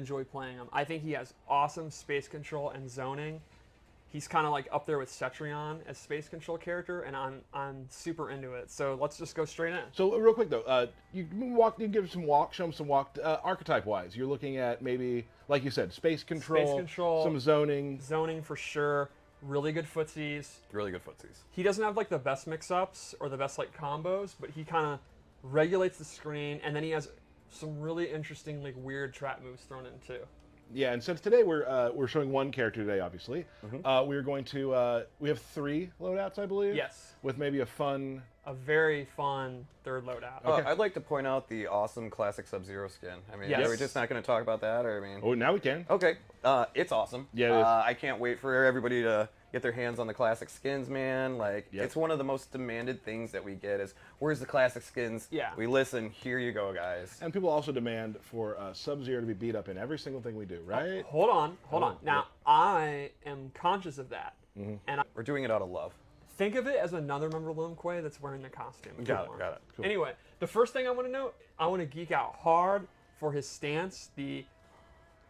enjoy playing him. I think he has awesome space control and zoning. He's kind of like up there with Cetrion as space control character, and I'm super into it. So let's just go straight in. So real quick though, you give some walk, show them some walk. Archetype wise, you're looking at maybe, like you said, space control, some zoning. Zoning for sure. Really good footsies. Really good footsies. He doesn't have like the best mix-ups or the best like combos, but he kind of regulates the screen, and then he has some really interesting like weird trap moves thrown in too. Yeah, and since today we're showing one character today, obviously, we're going to we have 3 loadouts, I believe. Yes. With maybe a very fun third loadout. Okay. I'd like to point out the awesome classic Sub-Zero skin. I mean, Yes. are we just not going to talk about that, or I mean? Oh, now we can. Okay, it's awesome. Yeah, it is. I can't wait for everybody to get their hands on the classic skins, man. Like, it's one of the most demanded things that we get is, where's the classic skins? Yeah. We listen, here you go, guys. And people also demand for Sub-Zero to be beat up in every single thing we do, right? Hold on. Now, I am conscious of that. And We're doing it out of love. think of it as another member of Lumquay that's wearing the costume. Got it. Cool. Anyway, the first thing I want to note, I want to geek out hard for his stance, the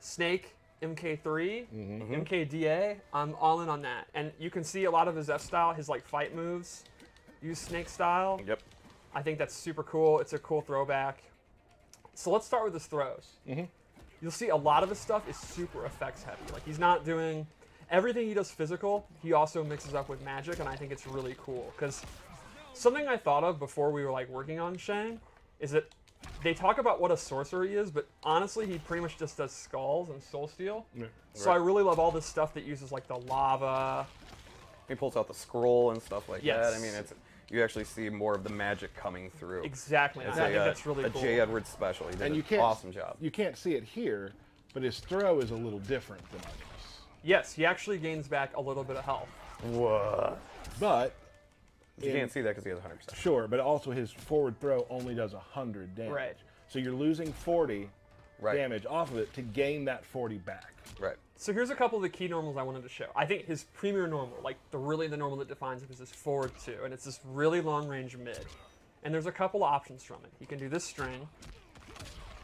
Snake MK3, MKDA. I'm all in on that. And you can see a lot of his F-style, his like fight moves, use Snake style. Yep. I think that's super cool. It's a cool throwback. So let's start with his throws. You'll see a lot of his stuff is super effects heavy. Like he's not doing everything he does physical. He also mixes up with magic, and I think it's really cool. Because something I thought of before we were like working on Shang is that they talk about what a sorcerer he is, but honestly, he pretty much just does skulls and soul steel. Yeah. So I really love all this stuff that uses like the lava. He pulls out the scroll and stuff like Yes. that. I mean, you actually see more of the magic coming through. Exactly. It's I think that's really a cool. J. Edwards special. He did And an you can't, awesome job. You can't see it here, but his throw is a little different than others. Yes, he actually gains back a little bit of health. What? But You can't see that because he has 100%. sure, but also his forward throw only does 100 damage. Right. So you're losing 40 Right. damage off of it to gain that 40 back. Right. So here's a couple of the key normals I wanted to show. I think his premier normal, like the normal that defines him, is this forward 2, and it's this really long range mid. And there's a couple of options from it. He can do this string,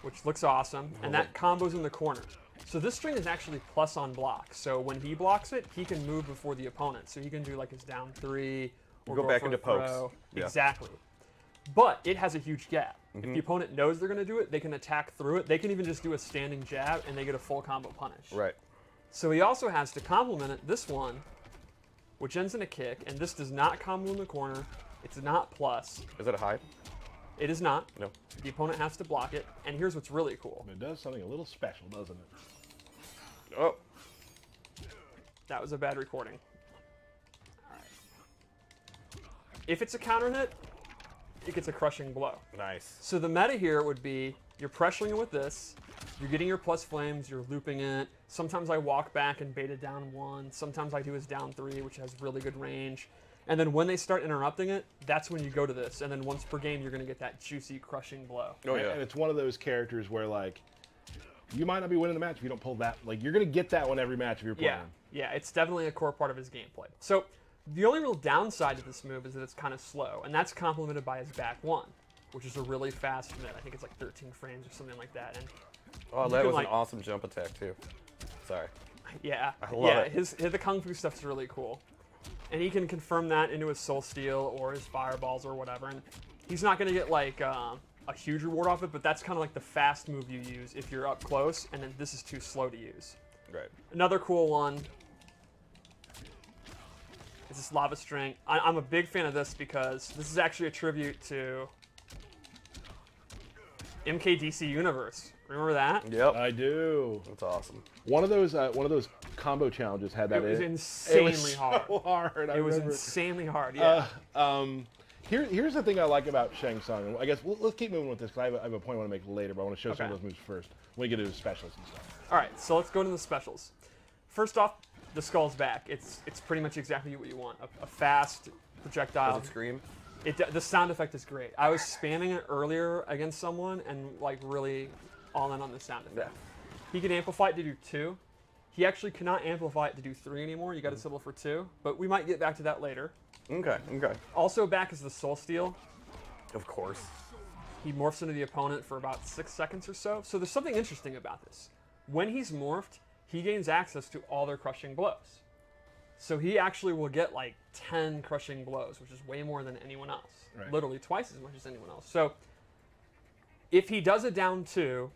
which looks awesome, and that combos in the corner. So this string is actually plus on block. So when he blocks it, he can move before the opponent. So he can do like his down 3 or Go back for a into pokes. throw. Yeah. Exactly. But it has a huge gap. If the opponent knows they're going to do it, they can attack through it. They can even just do a standing jab, and they get a full combo punish. Right. So he also has to complement it, this one, which ends in a kick, and this does not combo in the corner. It's not plus. Is it a high? It is not. No. The opponent has to block it, and here's what's really cool. It does something a little special, doesn't it? Oh. That was a bad recording. All right. If it's a counter hit, it gets a crushing blow. Nice. So the meta here would be, you're pressuring it with this, you're getting your plus flames, you're looping it. Sometimes I walk back and bait it down 1. Sometimes I do his down 3, which has really good range. And then when they start interrupting it, that's when you go to this. And then once per game, you're going to get that juicy, crushing blow. Oh, yeah. And it's one of those characters where, like, you might not be winning the match if you don't pull that. Like, you're going to get that one every match if you're playing. Yeah, it's definitely a core part of his gameplay. So the only real downside to this move is that it's kind of slow, and that's complemented by his back 1, which is a really fast mid. I think it's like 13 frames or something like that. And Oh, that was an awesome jump attack, too. Sorry. yeah, I love it. The Kung Fu stuff's really cool. And he can confirm that into his Soul Steel or his Fireballs or whatever. And he's not going to get like a huge reward off it, but that's kind of like the fast move you use if you're up close, and then this is too slow to use. Right. Another cool one is this Lava String. I'm a big fan of this because this is actually a tribute to MKDC Universe. Remember that? Yep. I do. That's awesome. One of those combo challenges had that It was in it. insanely It was hard. so hard. It was insanely hard, yeah. Here's the thing I like about Shang Tsung. I guess let's keep moving with this because I have a point I want to make later, but I want to show some of those moves first when we get into specials and stuff. All right, so let's go into the specials. First off, the skull's back. It's pretty much exactly what you want. A fast projectile. Does it scream? The sound effect is great. I was spamming it earlier against someone and like really all in on the sound effect. Yeah. He can amplify it to do 2. He actually cannot amplify it to do 3 anymore. You got to settle for 2, but we might get back to that later. Okay. Also back is the Soul Steel. Of course. He morphs into the opponent for about 6 seconds or so. So there's something interesting about this. when he's morphed, he gains access to all their crushing blows. So he actually will get like 10 crushing blows, which is way more than anyone else. Right. Literally twice as much as anyone else. So if he does a down 2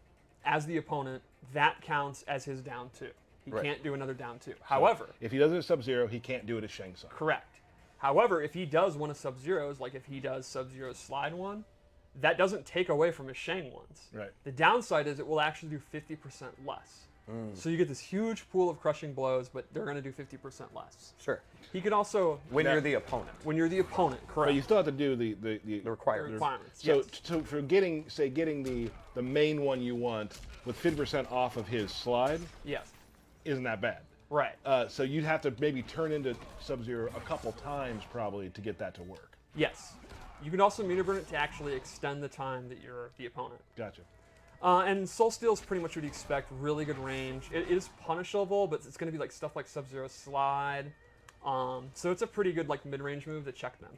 as the opponent, that counts as his down 2. He can't do another down 2. However, if he does it at Sub-Zero, he can't do it as Shang Tsung. correct. However, if he does one of Sub-Zero's, like if he does Sub-Zero's Slide one, that doesn't take away from his Shang ones. Right. The downside is it will actually do 50% less. So you get this huge pool of crushing blows, but they're going to do 50% less. Sure. He can also... When you're the opponent. When you're the opponent, correct. But you still have to do the requirements. So, yes. so for getting the main one you want with 50% off of his slide, Yes. isn't that bad. Right. So you'd have to maybe turn into Sub-Zero a couple times probably to get that to work. Yes. You can also meter burn it to actually extend the time that you're the opponent. Gotcha. And Soul Steel is pretty much what you expect. Really good range. It is punishable, but it's going to be like stuff like Sub-Zero Slide. So it's a pretty good like mid-range move to check them.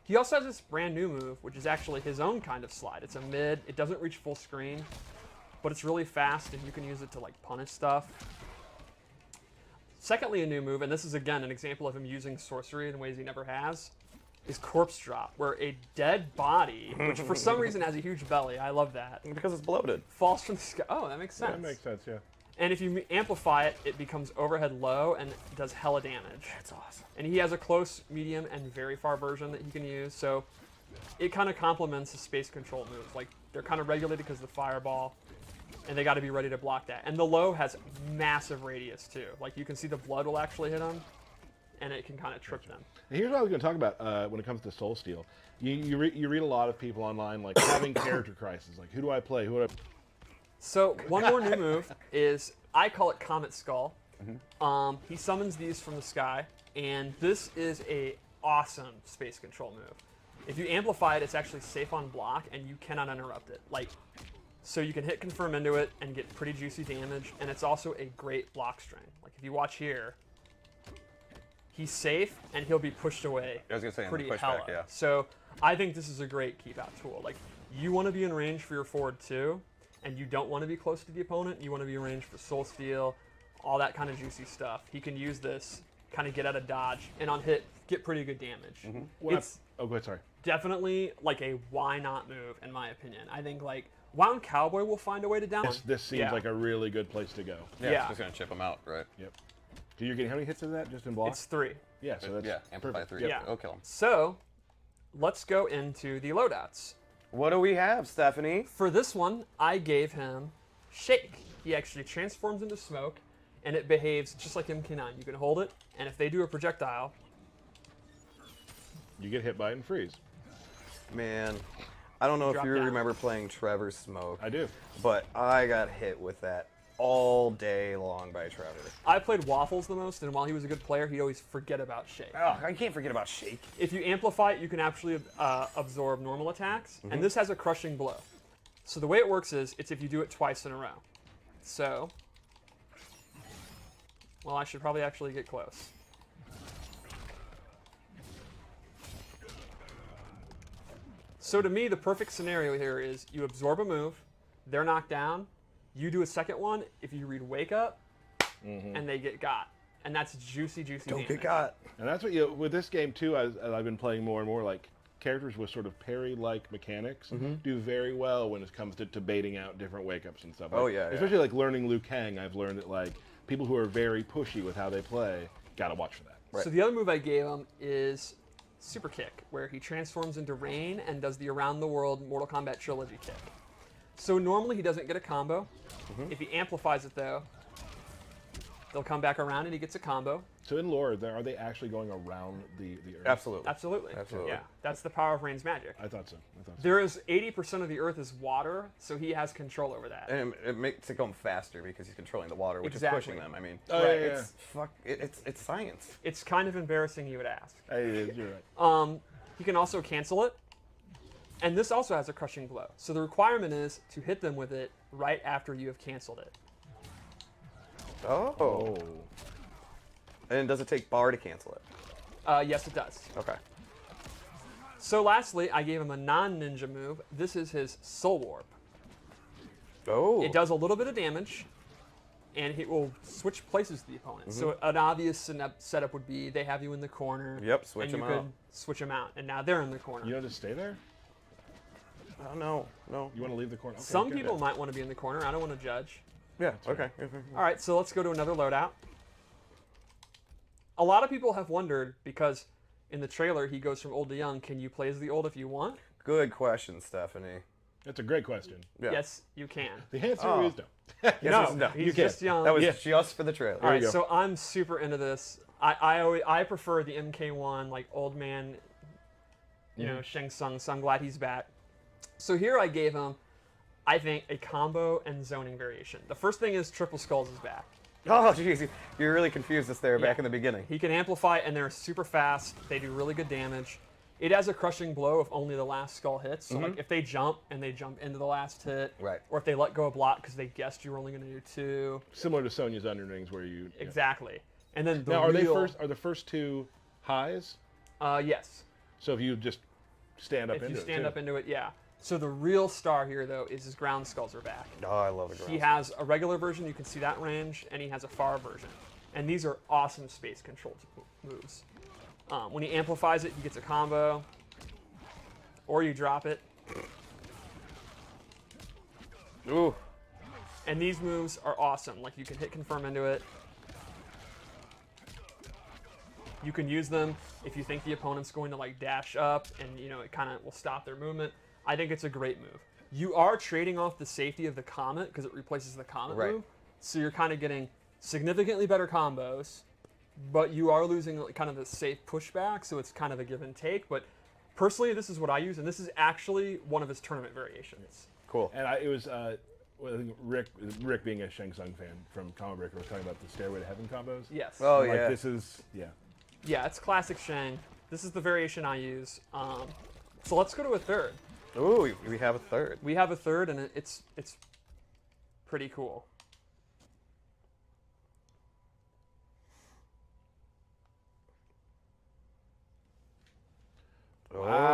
He also has this brand new move, which is actually his own kind of slide. It's a mid. It doesn't reach full screen, but it's really fast, and you can use it to like punish stuff. Secondly, a new move, and this is again an example of him using sorcery in ways he never has, is Corpse Drop, where a dead body, which for some reason has a huge belly, I love that, Because it's bloated. falls from the sky. Oh, that makes sense. That makes sense, yeah. And if you amplify it, it becomes overhead low and does hella damage. That's awesome. And he has a close, medium, and very far version that he can use, so it kind of complements the space control moves. Like, they're kind of regulated because of the fireball, and they got to be ready to block that. And the low has massive radius, too. Like, you can see the blood will actually hit them, and it can kind of trip them. And here's what I was going to talk about when it comes to Soul Steel. You read a lot of people online, like, having character crisis. Like, who do I play? Who do I... So, one more new move is, I call it Comet Skull. He summons these from the sky, and this is a awesome space control move. If you amplify it, it's actually safe on block, and you cannot interrupt it. Like, so you can hit confirm into it and get pretty juicy damage, and it's also a great block string. Like, if you watch here, he's safe, and he'll be pushed away. I was going to say, pretty pushback, hella. yeah. So I think this is a great keep-out tool. Like, you want to be in range for your forward too, and you don't want to be close to the opponent. You want to be in range for Soul Steel, all that kind of juicy stuff. He can use this, kind of get out of dodge, and on hit, get pretty good damage. It's Oh, go ahead, sorry. definitely like a why not move, in my opinion. I think like Wound Cowboy will find a way to down. This seems like a really good place to go. Yeah, Yeah. it's just going to chip them out, right? Yep. So you're getting how many hits is that just in block? It's 3. Yeah, so that's Yeah, amplify perfect. 3. Yeah. It'll kill them. So let's go into the loadouts. What do we have, Stephanie? For this one, I gave him Shake. He actually transforms into smoke, and it behaves just like MK9. You can hold it, and if they do a projectile, You get hit by it and freeze. Man, I don't know if Drop you down. remember playing Trevor's Smoke. I do. But I got hit with that all day long by Trevor. I played Waffles the most, and while he was a good player, he'd always forget about Shake. Oh, I can't forget about Shake. If you amplify it, you can actually absorb normal attacks, and this has a crushing blow. So the way it works is, it's if you do it twice in a row. So, well, I should probably actually get close. So to me, the perfect scenario here is you absorb a move, they're knocked down, you do a second one, if you read Wake Up, and they get got. And that's juicy, juicy Don't damage. get got. And that's what with this game too, as I've been playing more and more, like characters with sort of parry-like mechanics do very well when it comes to baiting out different wake-ups and stuff. Oh, Like, yeah, yeah. especially like learning Liu Kang, I've learned that like people who are very pushy with how they play, gotta watch for that. Right. So the other move I gave him is Super Kick, where he transforms into Rain and does the Around the World Mortal Kombat Trilogy kick. So normally he doesn't get a combo. If he amplifies it though, they'll come back around and he gets a combo. So in lore, are they actually going around the Earth? Absolutely. Absolutely. Absolutely. Yeah, that's the power of Rain's magic. I thought so. There is 80% of the Earth is water, so he has control over that. And it makes it go faster because he's controlling the water, which Exactly. is pushing them. I mean, Oh, yeah, yeah, it's science. It's kind of embarrassing you would ask. You're right. He can also cancel it. And this also has a crushing blow. So the requirement is to hit them with it right after you have canceled it. Oh. And does it take bar to cancel it? Yes, it does. Okay. So lastly, I gave him a non-ninja move. This is his Soul Warp. Oh. It does a little bit of damage, and it will switch places with the opponent. So an obvious setup would be they have you in the corner. Yep, switch and them you out. could switch them out, and now they're in the corner. You don't just stay there? Oh, no. You want to leave the corner? Okay, Some people might want to be in the corner. I don't want to judge. Yeah, okay. All right, so let's go to another loadout. A lot of people have wondered, because in the trailer he goes from old to young, can you play as the old if you want? Good question, Stephanie. That's a great question. Yeah. Yes, you can. The answer is no. Yes, No, you he's can. just young. That was just for the trailer. All right, you go. so I'm super into this. I prefer the MK1, like old man, you know, Shang Tsung. So I'm glad he's back. So here I gave him, I think, a combo and zoning variation. The first thing is Triple Skulls is back. Oh, jeez. You really confused us there back in the beginning. He can amplify, and they're super fast. They do really good damage. It has a crushing blow if only the last skull hits. So like if they jump and they jump into the last hit, Right. or if they let go a block because they guessed you were only going to do 2. Similar to Sonya's underrings, where you Exactly. And then the Now, are real, the first 2 highs? Yes. So if you just stand up If into you it, stand too. up into it, yeah. So the real star here, though, is his ground skulls are back. Oh, I love the He ground. has a regular version, you can see that range, and he has a far version. And these are awesome space control moves. When he amplifies it, he gets a combo, or you drop it. Ooh. And these moves are awesome. Like, you can hit confirm into it. You can use them if you think the opponent's going to like dash up and you know it kind of will stop their movement. I think it's a great move. You are trading off the safety of the Comet because it replaces the Comet move. So you're kind of getting significantly better combos, but you are losing like, kind of the safe pushback, so it's kind of a give and take. But personally, this is what I use, and this is actually one of his tournament variations. Cool. And it was well, I think Rick being a Shang Tsung fan from Comet Breaker was talking about the Stairway to Heaven combos. Yes. Oh, Like, yeah. this is, Yeah, it's classic Shang. This is the variation I use. So let's go to a third. Ooh, we have a third. We have a third, and it's pretty cool.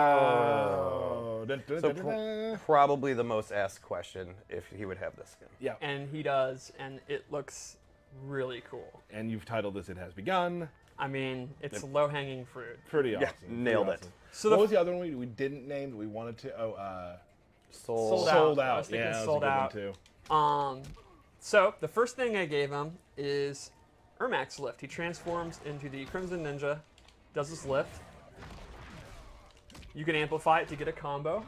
Wow. Dun, dun, So dun, dun, dun. probably the most asked question if he would have this skin. Yeah. And he does, and it looks really cool. And you've titled this "It Has Begun." I mean, it's low-hanging fruit. Pretty awesome. nailed Pretty it. awesome. So What was the other one we didn't name that we wanted to? Sold Sold I Out. was thinking Yeah, that was Sold a good Out. one too. So the first thing I gave him is Ermac's lift. He transforms into the Crimson Ninja, does this lift. You can amplify it to get a combo.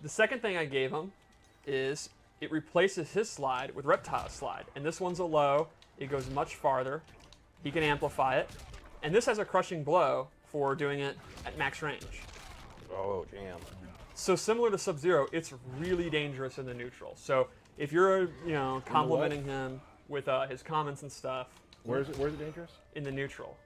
The second thing I gave him is it replaces his slide with Reptile Slide. And this one's a low. It goes much farther. He can amplify it. And this has a crushing blow for doing it at max range. Oh, damn. So similar to Sub-Zero, it's really dangerous in the neutral. So if you're, complimenting him with his comments and stuff Where's it dangerous? in the neutral,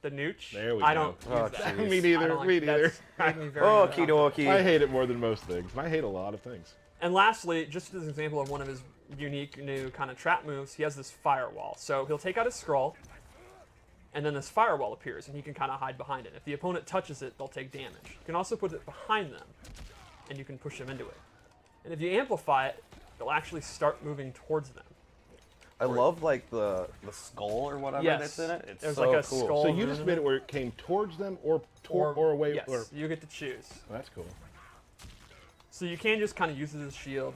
the nooch, There we I go. don't use that. Me neither. I don't like- Me neither. that's made me very Okie uncomfortable. dokie. I hate it more than most things. And I hate a lot of things. And lastly, just as an example of one of his unique new kind of trap moves, he has this firewall. So he'll take out his scroll, and then this firewall appears, and he can kind of hide behind it. If the opponent touches it, they'll take damage. You can also put it behind them, and you can push them into it. And if you amplify it, they'll actually start moving towards them. I love like the skull or whatever Yes. that's in it. It's There's so like a cool. skull. So you rune just in made it where it came towards them or away. Yes, Or, you get to choose. that's cool. So you can just kind of use it as a shield,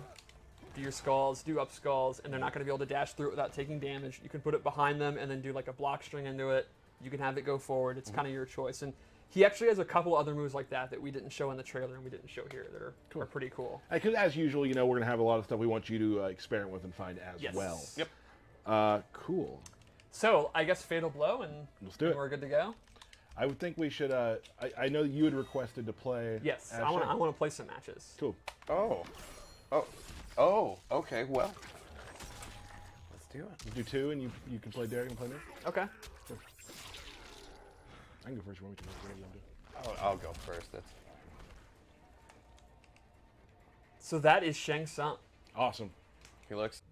do your skulls, do up skulls, and they're not going to be able to dash through it without taking damage. You can put it behind them and then do like a block string into it. You can have it go forward. It's kind of your choice. And he actually has a couple other moves like that that we didn't show in the trailer and we didn't show here that are pretty cool. Because as usual, we're going to have a lot of stuff we want you to experiment with and find as Yes. well. Yep. Cool. So I guess Fatal Blow, and Let's do it. we're good to go. I would think we should. I know you had requested to play. Yes, as I want Shang. to play some matches. Cool. Oh. Okay. Well, let's do it. We'll do 2, and you can play Derek and play me. Okay. I can go first. You want me to? I'll go first. That's So that is Shang Tsung. Awesome. he looks.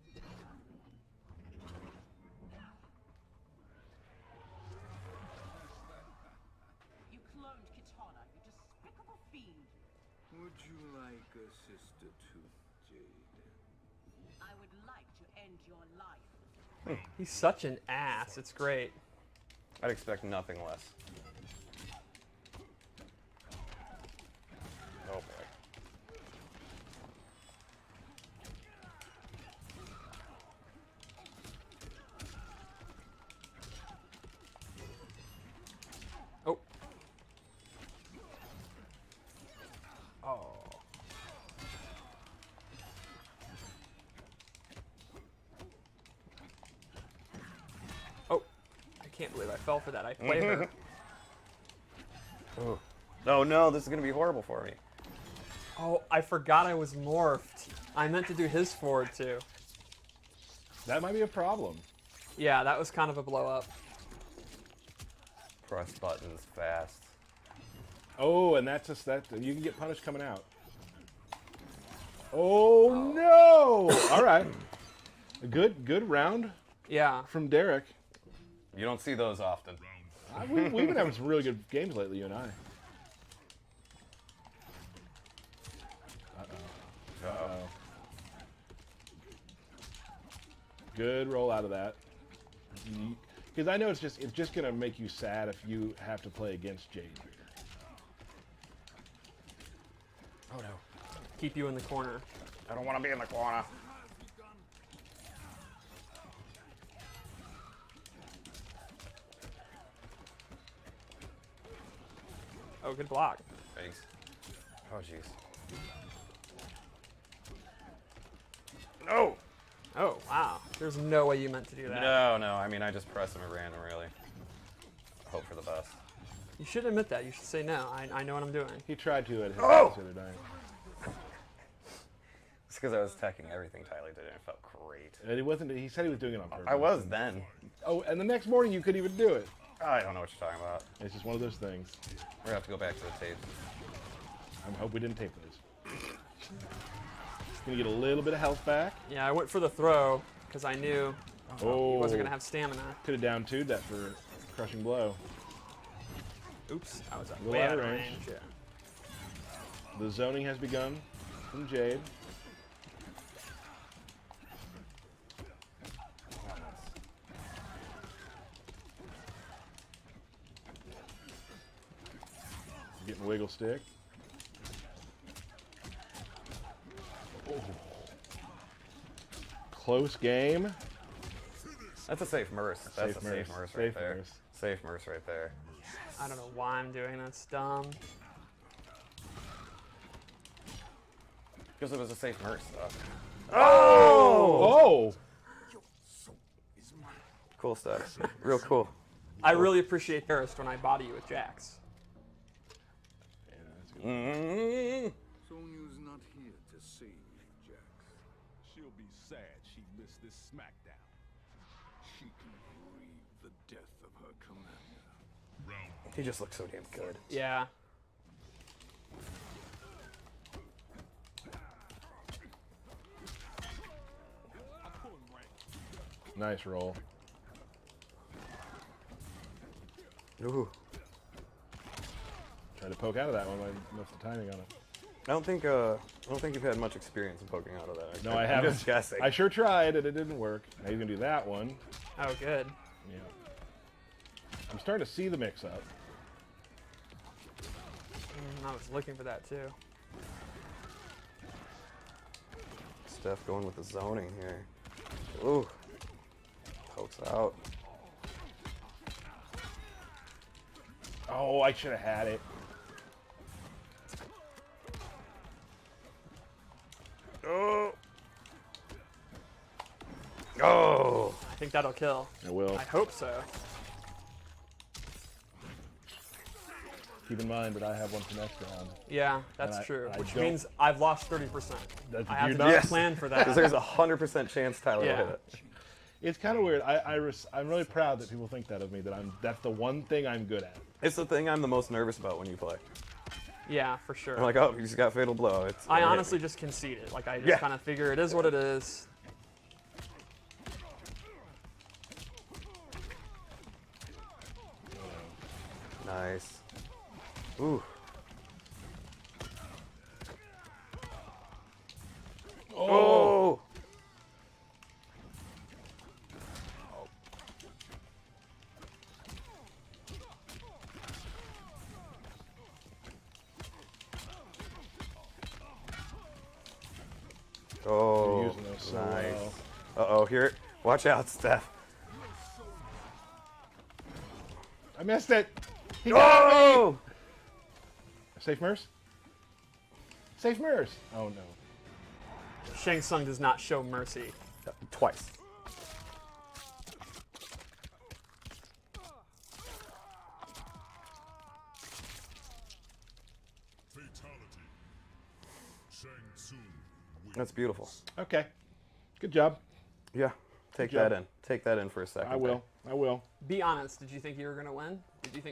You cloned Kitana, you despicable fiend. Would you like a sister too, Jade? I would like to end your life. He's such an ass. It's great. I'd expect nothing less. Oh boy. Oh. Oh. Oh. I can't believe I fell for that. I played her. Oh. Oh no, this is gonna be horrible for me. Oh, I forgot I was morphed. I meant to do his forward too. That might be a problem. Yeah, that was kind of a blow up. Press buttons fast. Oh, and that's just that. You can get punished coming out. Oh no! All right, a good round Yeah. from Derek. You don't see those often. We've been having some really good games lately, you and I. Uh-oh. Good roll out of that. Because I know it's just gonna make you sad if you have to play against Jade. Oh no. Keep you in the corner. I don't want to be in the corner. Oh, good block. Thanks. Oh jeez. No! Oh, wow. There's no way you meant to do that. No. I mean, I just pressed him at random, really. Hope for the best. You should admit that. You should say no. I know what I'm doing. He tried to at his Oh! the other day. It's because I was attacking everything Tyler did, and it felt great. And he wasn't. He said he was doing it on purpose. I was then. Oh, and the next morning you couldn't even do it. I don't know what you're talking about. It's just one of those things. We're gonna have to go back to the tape. I hope we didn't tape those. Gonna get a little bit of health back. Yeah, I went for the throw because I knew he wasn't going to have stamina. Could have down 2'd that for crushing blow. Oops. I was Little way out out of of range. range. Yeah. The zoning has begun from Jade. Getting wiggle stick. Oh. Close game. That's a safe Merce. That's a safe Merce right there. Merce. Safe Merce right there. I don't know why I'm doing this. Dumb. Because it was a safe Merce, though. Oh! Cool stuff. Real cool. I really appreciate Terrorist when I body you with Jax. Yeah, that's good. Sonya's not here to save you, Jax. She'll be sad she missed this smackdown. She can grieve the death of her commander. He just looks so damn good. Yeah. Nice roll. Ooh. Tried to poke out of that one. I missed the timing on it. I don't think you've had much experience in poking out of that. No, I I'm haven't. just guessing. I sure tried, and it didn't work. Now he's gonna do that one. Oh, good. Yeah. I'm starting to see the mix-up. I was looking for that too. Steph going with the zoning here. Ooh. Pokes out. Oh, I should have had it. Oh. Oh. I think that'll kill. It will. I hope so. Keep in mind that I have one for next round. Yeah, that's And true. I Which don't- means I've lost 30%. That's- I have you're to not- do a plan for that. Because there's a 100% chance Tyler Yeah. will hit it. It's kind of weird. I'm really proud that people think that of me. That's the one thing I'm good at. It's the thing I'm the most nervous about when you play. Yeah, for sure. I'm like, oh, he's got fatal blow. It's I gonna hit honestly me. just conceded. Like, I just Yeah. kind of figure it is what it is. Nice. Ooh. Oh! Oh, You're using those so nice. well. Uh-oh, here. Watch out, Steph. I missed it. He got me. Oh! Safe Merce? Safe Merce. Oh, no. Shang Tsung does not show mercy. Twice. Fatality. Shang Tsung wins. That's beautiful. Okay. Good job. Yeah, take Good job. that in. Take that in for a second. I will. I will. Be honest. Did you think you were gonna win? Did you think